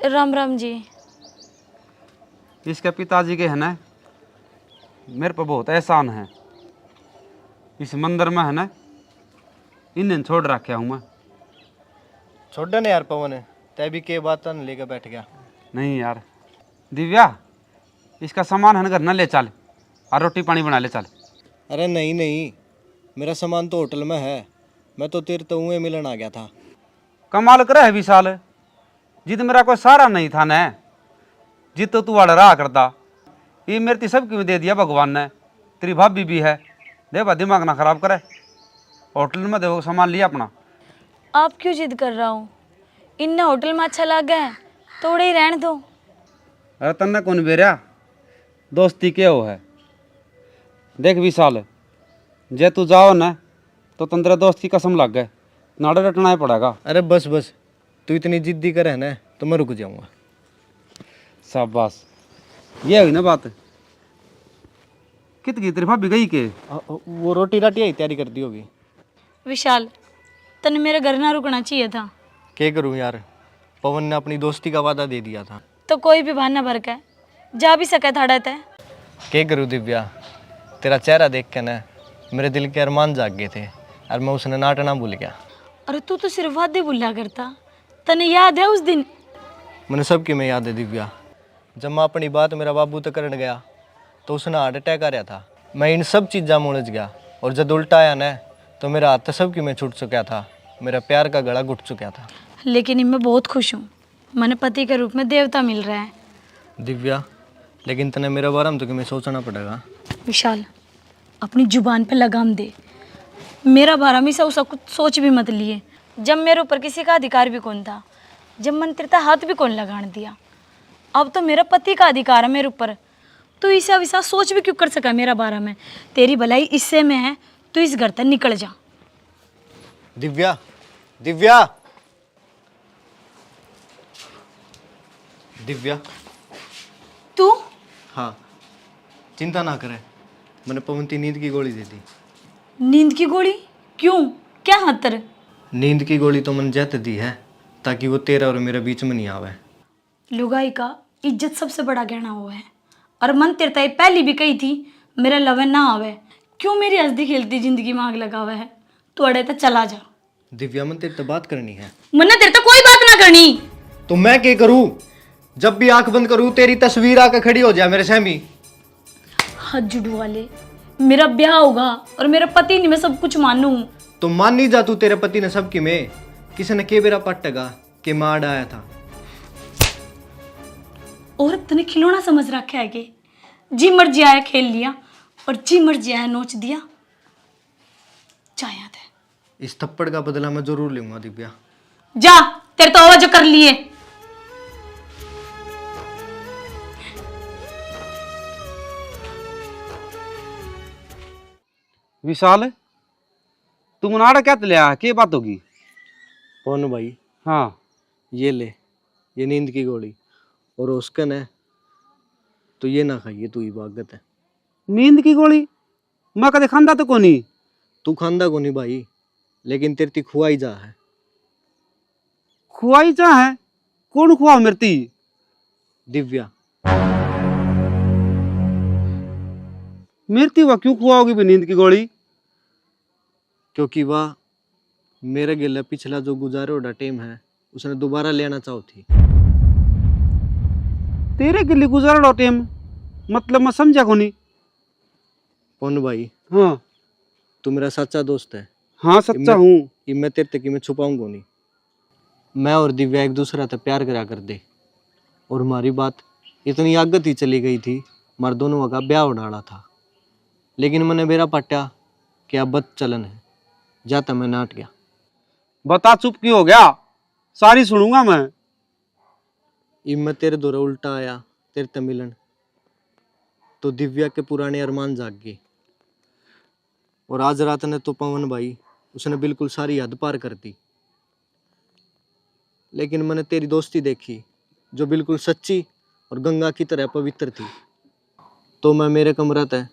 राम राम जी। इसके पिताजी के है ना मेरे पर बहुत एहसान है। इस मंदिर में है ना इन्हें छोड़ रखा हूँ मैं। छोड़ ने यार पवन, तै भी के बात न लेकर बैठ गया। नहीं यार दिव्या, इसका सामान है ना घर ना ले चल और रोटी पानी बना ले चल। अरे नहीं नहीं, मेरा सामान तो होटल में है। मैं तो तेरे तो उन्हें मिलन आ गया था। कमाल करे है विशाल, जित मेरा कोई सारा नहीं था न, जित तो तू वाला रहा करता। ये मेरे ती सब क्यों दे दिया भगवान ने। तेरी भाभी भी है, देखा दिमाग ना खराब करे। होटल में देखो सामान लिया अपना। आप क्यों जिद कर रहा हूँ? इन्हें होटल में अच्छा लग गया है थोड़े ही रहने दो। अरे तन्ने कौन बेरा दोस्ती के हो है। देख विशाल, जे तू जाओ न तो तेरे दोस्त की कसम लग गए, नाड़ा डटना ही पड़ेगा। अरे बस बस, तू इतनी जिद्दी कर है ना तो मैं रुक जाऊंगा। शाबाश, ये हुई ना बात। कितनी तेरी भाभी गई के? वो रोटी राटी ही तैयारी कर दी होगी। विशाल, तने मेरे घर ना रुकना चाहिए था। क्या करूं यार, पवन ने अपनी दोस्ती का वादा दे दिया था। तो कोई भी बहाना भर के जा भी सके था डरते। क्या करूं दिव्या, तेरा चेहरा देख के ना मेरे दिल के अरमान जाग गए थे और मैं उसने नाटना भूल गया। अरे तू तो सिर्फ वादे भूला करता, तने याद है उस दिन? मैंने सबकी में याद है दिव्या। जब मैं अपनी बात मेरा बाबू तक करने गया तो उसने हार्ट अटैक आ रहा था। मैं इन सब चीज़ों में उलझ गया, और जब उल्टा आया ना तो मेरा हाथ सबकी में छूट चुका था। मेरा प्यार का गला घुट चुका था। लेकिन मैं बहुत खुश हूँ, मैंने पति के रूप में देवता मिल रहा है। दिव्या, लेकिन तने मेरे बारे में तो तुम्हें सोचना पड़ेगा। विशाल, अपनी जुबान पे लगाम दे। मेरा बारा में सब कुछ सोच भी मत लिए। जब मेरे ऊपर किसी का अधिकार भी कौन था, जब मन तेरा हाथ भी कौन लगाने दिया। अब तो मेरा पति का अधिकार है मेरे ऊपर। तू ऐसा वैसा सोच भी क्यों कर सका मेरा बारा में? तेरी भलाई इससे में है, तू इस घर तक निकल जा। दिव्या, दिव्या, दिव्या। तू? हाँ, चिंता ना करे, मैंने पवन की नींद की गोली दे दी। नींद की गोली? क्यों, क्या हतर? नींद की गोली तो मैंने जत दी है ताकि वो तेरा और मेरे बीच में नहीं आवे। लुगाई का इज्जत सबसे बड़ा गहना हुआ है, और मन तेरे ताई पहली भी कही थी मेरा लवन ना आवे। क्यों मेरी हंसती खेलती जिंदगी में आग लगा हुआ है? तू अड़े तक चला जा। दिव्या, मन तेरे तो बात करनी है। मन्ना तेरे तो कोई बात ना करनी। तो मैं क्या करूं? जब भी आंख बंद करूं तेरी तस्वीर आकर खड़ी हो जाए मेरे सामने। हाथ जुड़ू वाले, मेरा ब्याह होगा और मेरे पति ने मैं सब कुछ मानू। तो मान नहीं जा तू, तेरे पति ने सबकी में किसी ने के बेरा पट्टेगा के मार आया था। औरत तने खिलौना समझ रखा है कि जी मर्जी आया खेल लिया और जी मर्जी आया नोच दिया। चाहत है इस थप्पड़ का बदला मैं जरूर लूंगा दिव्या। जा, तेरे तो आवाज कर लिए। विशाल, तुम नाड़ा क्या लिया? क्या बात होगी? पवन भाई, हाँ ये ले, ये नींद की गोली, और उसका न तो ये ना खाइए, तू ही बागत है। नींद की गोली? मैं कदे खांदा तो कोनी। तू खांदा को नहीं भाई, लेकिन तेरी खुआई जा है। खुआई जा है? कौन खुआ मरती? दिव्या। मरती वह क्यों खुआओगी भी नींद की गोली? क्योंकि वह मेरे गिले पिछला जो गुजारे ओडा टाइम है उसने दोबारा लेना चाहो थी। तेरे गिल्ली गुजारा टाइम मतलब मैं समझा को नहीं। पौन भाई, हाँ तू मेरा सच्चा दोस्त है। हाँ सच्चा हूँ। ये मैं तेरे तक मैं छुपाऊंगा नहीं। मैं और दिव्या एक दूसरा से प्यार करा कर दे, और हमारी बात इतनी आगत ही चली गई थी, हमारे दोनों का ब्याह उड़ाड़ा था। लेकिन मैंने मेरा पट्टा कि अब बद चलन है, जाता मैं नाट गया। बता चुप क्यों हो गया? सारी सुनूंगा मैं। इब मैं तेरे दौरा उल्टा आया तेरे ते मिलन, तो दिव्या के पुराने अरमान जाग गए। और आज रात ने तो पवन भाई उसने बिल्कुल सारी हद पार कर दी। लेकिन मैंने तेरी दोस्ती देखी जो बिल्कुल सच्ची और गंगा की तरह पवित्र थी, तो मैं मेरे कमरा तय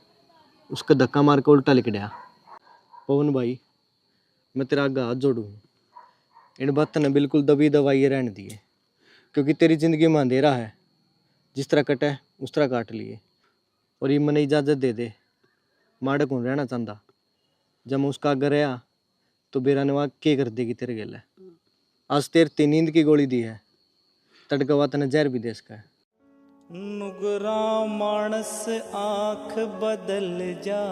उसका धक्का मार के उल्टा लिख गया। पवन भाई, मैं तेरा आगे हाथ जोड़ू, इन बात ने बिल्कुल दबी दबाइए रहने दिए, क्योंकि तेरी जिंदगी में अंधेरा है, जिस तरह कटे उस तरह काट लिए। और ये मैंने इजाज़त दे दे, माड़क हूँ रहना चाहता। जब मैं उसका आगे रहा तो बेरा नवा के कर देगी तेरे गले। आज तेरे नींद की गोली दी है, तड़कवा तने जहर भी दे सका है। नुगरा मानस आँख बदल जा,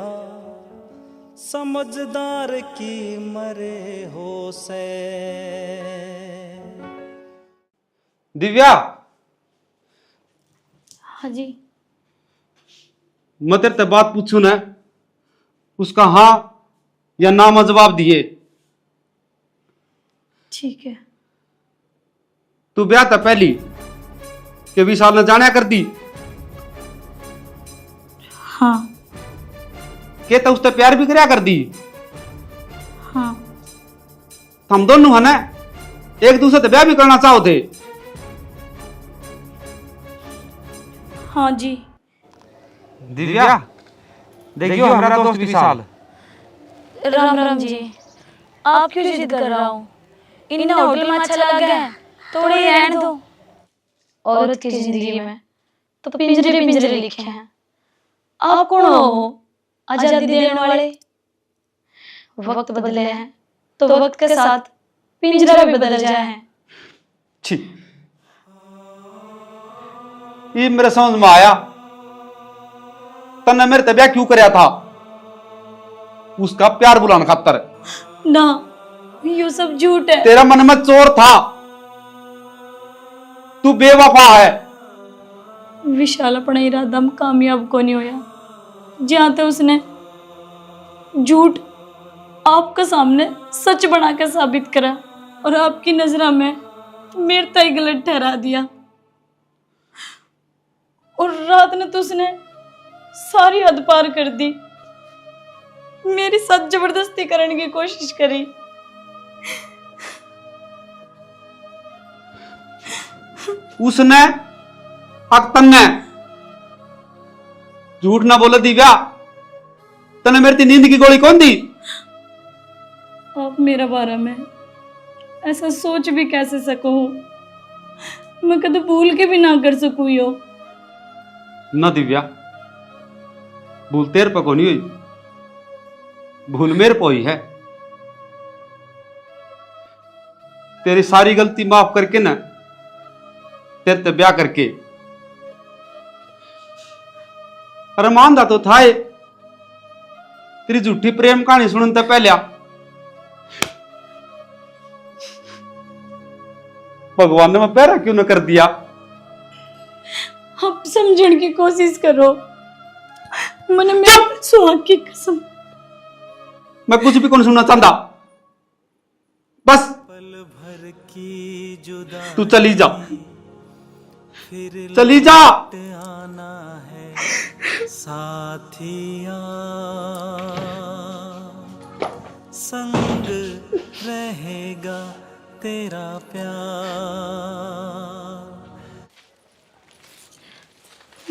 समझदार की मरे हो से। दिव्या, हाँ जी। मैं तेरे से बात पूछू ना, उसका हाँ या ना में जवाब दिए। ठीक है। तू ब्याह था पहली के 20 साल ने जाने कर दी? हाँ। के तो उससे प्यार भी करया कर दी? हाँ। हम दोनों है ना एक दूसरे से ब्याह भी करना चाहो थे? हाँ जी। दिव्या, देखियो हमारा दोस्त विशाल। राम राम जी। आप क्यों जिद कर रहा हूँ? इन होटल में अच्छा लगा है, थोड़े ही रहने दो। औरत की जिंदगी में तो पिंजरे पिंजरे लिखे हैं। आप कौन हो आजादी देने वाले? वक्त बदले हैं तो वक्त के साथ पिंजरा भी बदल जाए हैं। छी, ये मेरे समझ में आया। तन्ने मेरे तबिया क्यों करया था? उसका प्यार बुलाने खातर। ना, ये सब झूठ है। तेरा मन में चोर था, तू बेवफा है। विशाल अपना इरादा में कामयाब को नहीं होया, जहां तक उसने झूठ आपके सामने सच बना के साबित करा और आपकी नजर में मेरे तय गलत ठहरा दिया। और रात ने तो उसने सारी हद पार कर दी, मेरी साथ जबरदस्ती करने की कोशिश करी। उसने तन्ने झूठ ना बोले दिव्या, तने मेरी नींद की गोली कौन दी? आप मेरा बारे में ऐसा सोच भी कैसे सको? मैं कभी भूल के भी ना कर सकूं यो। ना दिव्या, भूल तेरे पे को नहीं हुई, भूल मेरे पे हुई है। तेरी सारी गलती माफ करके ना तेरे से ब्याह करके। अरे मानदा तो था ये, तेरी झूठी प्रेम कहानी सुनने पहले भगवान ने मैं पैरा क्यों न कर दिया? आप समझने की कोशिश करो। मैंने मेरे सुहाग की कसम। मैं कुछ भी कौन सुनना चाहता, बस तू चली जा, चली जा। आना है साथिया, संग रहेगा तेरा प्यार।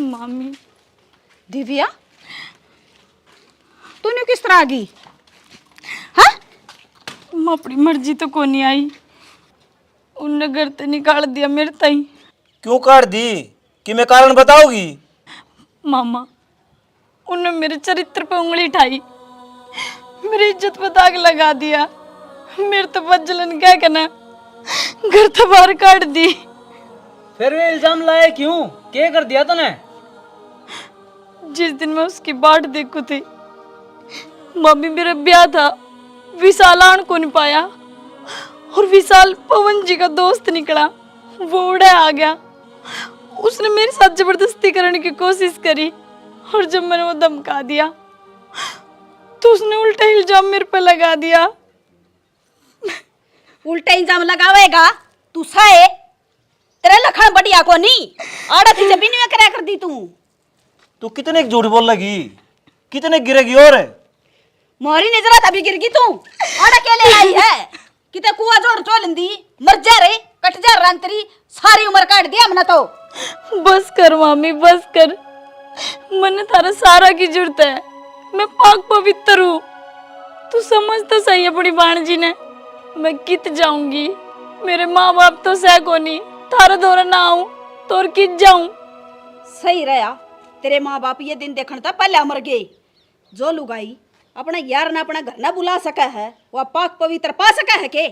मामी। दिव्या, तूने किस तरह आ गई? हाँ? मैं अपनी मर्जी तो को नहीं आई, उनने घर से निकाल दिया मेरे ताई। क्यों काट दी कि मैं कारण बताओगी? मामा उन्होंने मेरे चरित्र पे उंगली उठाई, मेरी इज्जत पे दाग लगा दिया, मेरे तो बजलन क्या कहना, घर तो बाहर काट दी। फिर वे इल्जाम लाए क्यों? क्या कर दिया तूने? जिस दिन मैं उसकी बाट देखू थी, मम्मी मेरा ब्याह था, विशाल आन को नहीं पाया और विशाल पवन जी का दोस्त निकला, वो उड़ा आ गया। उसने मेरे साथ जबरदस्ती करने की कोशिश करी और जब मैंने वो धमका दिया तो उसने उल्टा इल्जाम मेरे पे लगा दिया। उल्टा इल्जाम लगावेगा तू साए, तेरा लखन बढ़िया को नहीं आड़ा थी जब नहीं करा कर दी तू कितने झूठ बोल लगी, कितने गिरेगी और मोरी नजरा तभी गिर गई तू। आड़ा के ले आई है किते कुआ जोड़ चोलंदी मर जा रे कट जा रंतरी सारी उम्र काट दिया हमने तो। बस कर मामी बस कर, मने तारा सारा की जरूरत है, मैं पाक पवित्र हूँ, तू समझ तो सही अपनी बाणजी ने। मैं कित जाऊंगी, मेरे माँ बाप तो सह को नहीं, थारा दौरा ना आऊं तो और कित जाऊं। सही रहा, तेरे माँ बाप ये दिन देखने था पहले मर गए। जो लुगाई अपना यार ना अपना घर ना बुला सका है वह पाक पवित्र पा सका है के?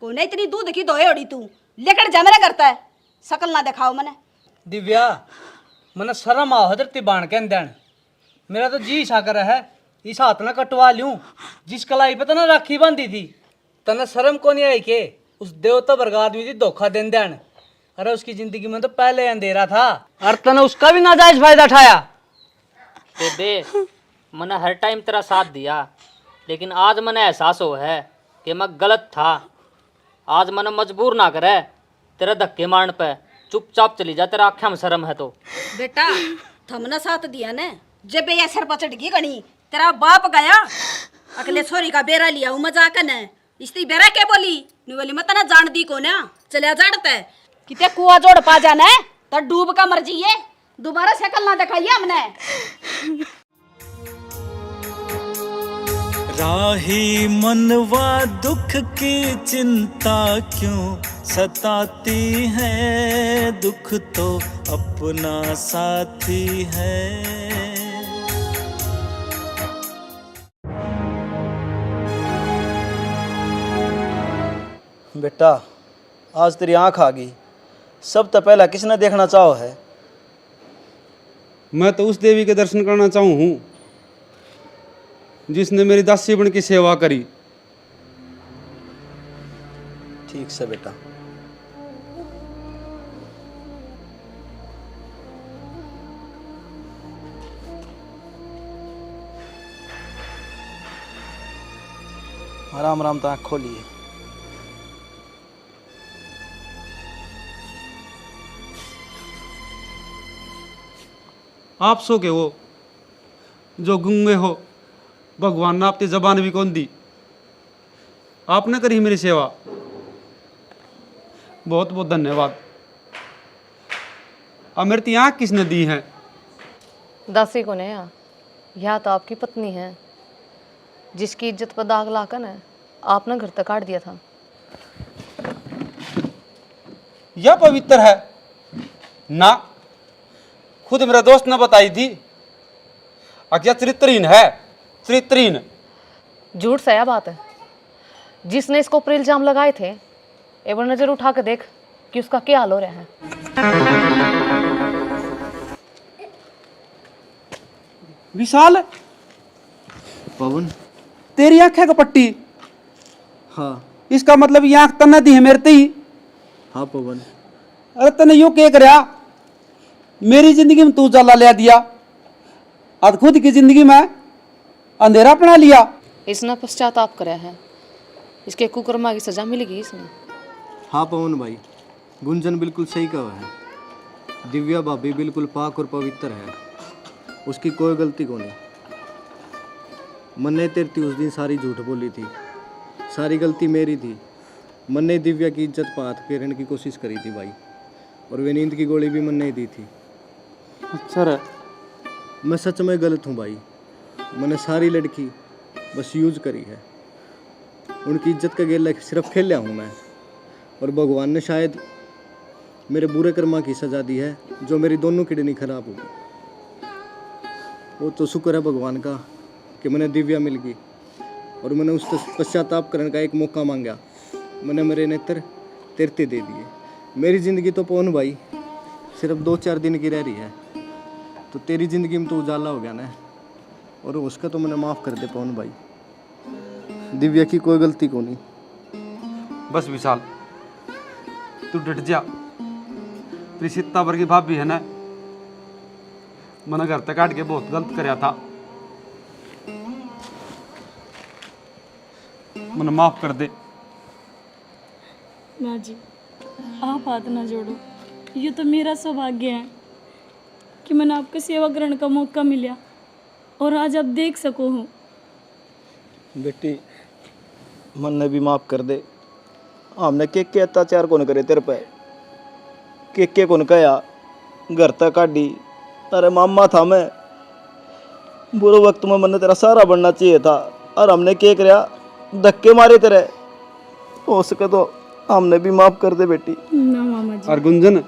को नहीं इतनी दूध की दोए ओड़ी तू लेकर जा मेरा करता है, शकल ना दिखाओ मने। दिव्या मने शर्म आओ धरती बाण के अंदर, मेरा तो जी साकर है इस हाथ ना कटवा लूं जिस कलाई पे तना राखी बांधी थी। तना शर्म को नहीं आई के उस देवता वर्ग आदमी थी धोखा देन देन। अरे उसकी जिंदगी में तो पहले अंधेरा था और तने उसका भी नाजायज फायदा उठाया। बेबे मैंने हर टाइम तेरा साथ दिया, लेकिन आज मैंने एहसास हो है कि मैं गलत था। आज मैंने मजबूर ना करे तेरा धक्के मारने पे, चुपचाप चली जा, तेरा आँखें में शर्म है तो। बेटा थमना साथ दिया ने जब ये सर पर चढ़ गई गणी तेरा बाप गया अगले छोरी का बेरा लिया मजाक ने इसती बेरा क्या बोली नी बोली मैं तना जान दी को ना चलिया जाड़ता है किते कुआ जोड़ पा जाना है तो डूब का मर जाइए, दोबारा शकल ना दिखाइए हमने। राही मनवा दुख की चिंता क्यों सताती है, दुख तो अपना साथी है। बेटा आज तेरी आंख आ गई, सब तो पहला किसने देखना चाहो है? मैं तो उस देवी के दर्शन करना चाहूँ हूँ जिसने मेरी दासी बन की सेवा करी। ठीक से बेटा। आराम आराम तो आँख खोलिए। आप सो के हो जो गूंगे हो, भगवान ने आपकी जबान भी कौन दी, आपने करी मेरी सेवा, बहुत बहुत धन्यवाद। अब मेरी आँख किसने दी है? दासी को नहीं, यह तो आपकी पत्नी है जिसकी इज्जत पर दाग लाकर न आपने घर तक काट दिया था। यह पवित्र है ना, खुद मेरा दोस्त ने बताई थी। क्या चरित्रहीन है, चरित्रहीन। झूठ सया बात है, जिसने इसको ऊपर इल्जाम लगाए थे एक बार नजर उठा कर देख कि उसका क्या हाल हो रहा है। विशाल पवन। तेरी आंख है कपट्टी? हाँ। इसका मतलब ये आंख तन्ने दी है मेरे ते ही? हाँ पवन। अरे तने यो क्या करया, मेरी जिंदगी में तू जाला ले दिया, आज खुद की जिंदगी में अंधेरा अपना लिया। इसने पश्चाताप कराया है, इसके कुकर्मा की सजा मिलेगी इसने। हाँ पवन भाई, गुंजन बिल्कुल सही कहा है। दिव्या भाभी बिल्कुल पाक और पवित्र है, उसकी कोई गलती को नहीं। मन्ने तेरती उस दिन सारी झूठ बोली थी, सारी गलती मेरी थी। मन्ने दिव्या की इज्जत पर हाथ फेरने की कोशिश करी थी भाई, और वे नींद की गोली भी मन्ने ही दी थी। अच्छा रे, मैं सच में गलत हूँ भाई, मैंने सारी लड़की बस यूज करी है। उनकी इज्जत का गेला सिर्फ खेल लिया हूँ मैं, और भगवान ने शायद मेरे बुरे कर्मा की सजा दी है, जो मेरी दोनों किडनी खराब होगी। वो तो शुक्र है भगवान का कि मैंने दिव्या मिल गई, और मैंने उससे पश्चाताप करने का एक मौका मांगा। मैंने मेरे नेत्र तेरते दे दिए। मेरी ज़िंदगी तो पवन भाई सिर्फ 2-4 दिन की रह रही है, तो तेरी ज़िंदगी में तो उजाला हो गया ना, और उसका तो मैंने माफ़ कर दे पवन भाई। दिव्या की कोई गलती को नहीं। बस विशाल, तू डट जा। तेरी सीता भर की भाभी है ना, मैंने घर तक काट के बहुत गलत कराया था, मैंने माफ कर दे। ना जी, आप हाथ ना जोड़ो। ये तो मेरा सौभाग्य है कि मैंने आपका सेवा ग्रहण का मौका मिला और आज आप देख सको हो। बेटी मन ने भी माफ़ कर दे। हमने के अत्याचार कौन करे तेरे पे, के कौन कया, घर तक काटी। अरे मामा था मैं, बुरे वक्त में मैंने तेरा सहारा बनना चाहिए था, और हमने क्या कराया, धक्के मारे तेरे। हो सके तो हमने भी माफ़ कर दे बेटी। ना मामा जी। और गुंजन,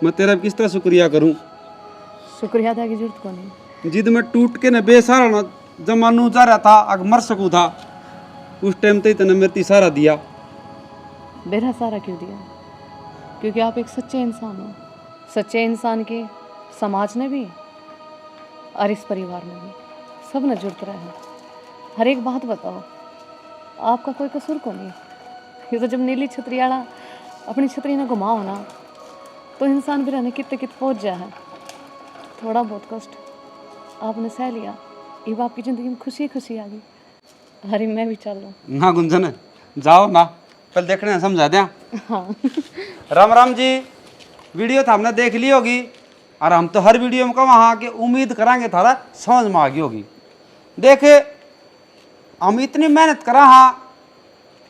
मैं तेरा किस तरह शुक्रिया करूं। शुक्रिया अदा की जरूरत को नहीं। जिद में टूट के न बेसहारा न जमानू जा रहा था, अगर मर सकूं था उस टाइम ते तने मेरे सहारा दिया। मेरा सहारा क्यों दिया? क्योंकि आप एक सच्चे इंसान हो। सच्चे इंसान के समाज ने भी और इस परिवार में भी सब ने जुड़ते रहे हैं। हर एक बात बताओ, आपका कोई कसूर को नहीं। ये तो जब नीली छतरी वाला अपनी छतरी ने घुमाओ ना, तो इंसान भी रहने कितने पहुँच जाए है। थोड़ा बहुत कष्ट आपने सह लिया, ये आपकी ज़िंदगी में खुशी खुशी आ गई। अरे मैं भी चल रहा हूँ। ना गुंजन, जाओ ना, पहले देखने समझा दिया। हाँ। राम राम जी। वीडियो तो हमने देख ली होगी, और हम तो हर वीडियो में वहाँ के उम्मीद करांगे थारा समझ में आ गई होगी। देखे हम इतनी मेहनत करा हाँ,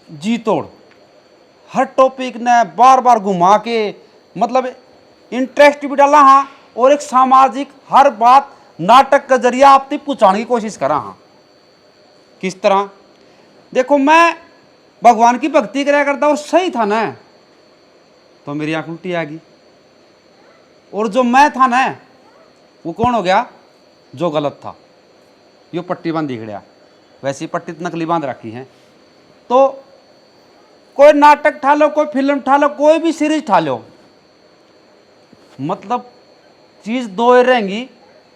जी तोड़, हर टॉपिक ने बार बार घुमा के, मतलब इंटरेस्ट भी डाला हाँ, और एक सामाजिक हर बात नाटक का जरिया आप तक पहुँचाने की कोशिश करा हाँ। किस तरह देखो, मैं भगवान की भक्ति कराया करता और सही था ना, तो मेरी आँख उल्टी आ गई, और जो मैं था ना वो कौन हो गया, जो गलत था। यो पट्टी बांधी खड़ा, वैसी पट्टी तो नकली बांध रखी है। तो कोई नाटक ठा लो, कोई फिल्म ठा लो, कोई भी सीरीज ठा लो, मतलब चीज दो ही रहेंगी,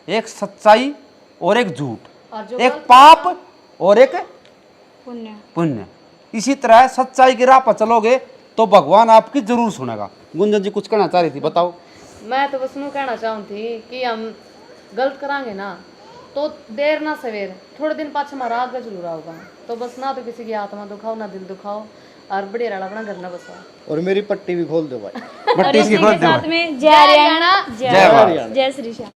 एक सच्चाई और एक झूठ, एक पाप और एक पुण्य। इसी तरह सच्चाई की राह पर चलोगे तो भगवान आपकी जरूर सुनेगा। गुंजन जी कुछ कहना चाह रही थी, बताओ। मैं तो बस यूँ कहना चाहूँ थी कि हम गलत करांगे ना, तो देर ना सवेर थोड़े दिन पाछे हमारा आगे जरूर आओगा। तो बस ना तो किसी की आत्मा दुखाओ, ना दिल दुखाओ, और बढ़िया रहा अपना घर ना बसाओ। और मेरी पट्टी भी खोल दो भाई। पट्टी इसकी खोल दो। साथ में जय हरियाणा, जय श्री श्याम।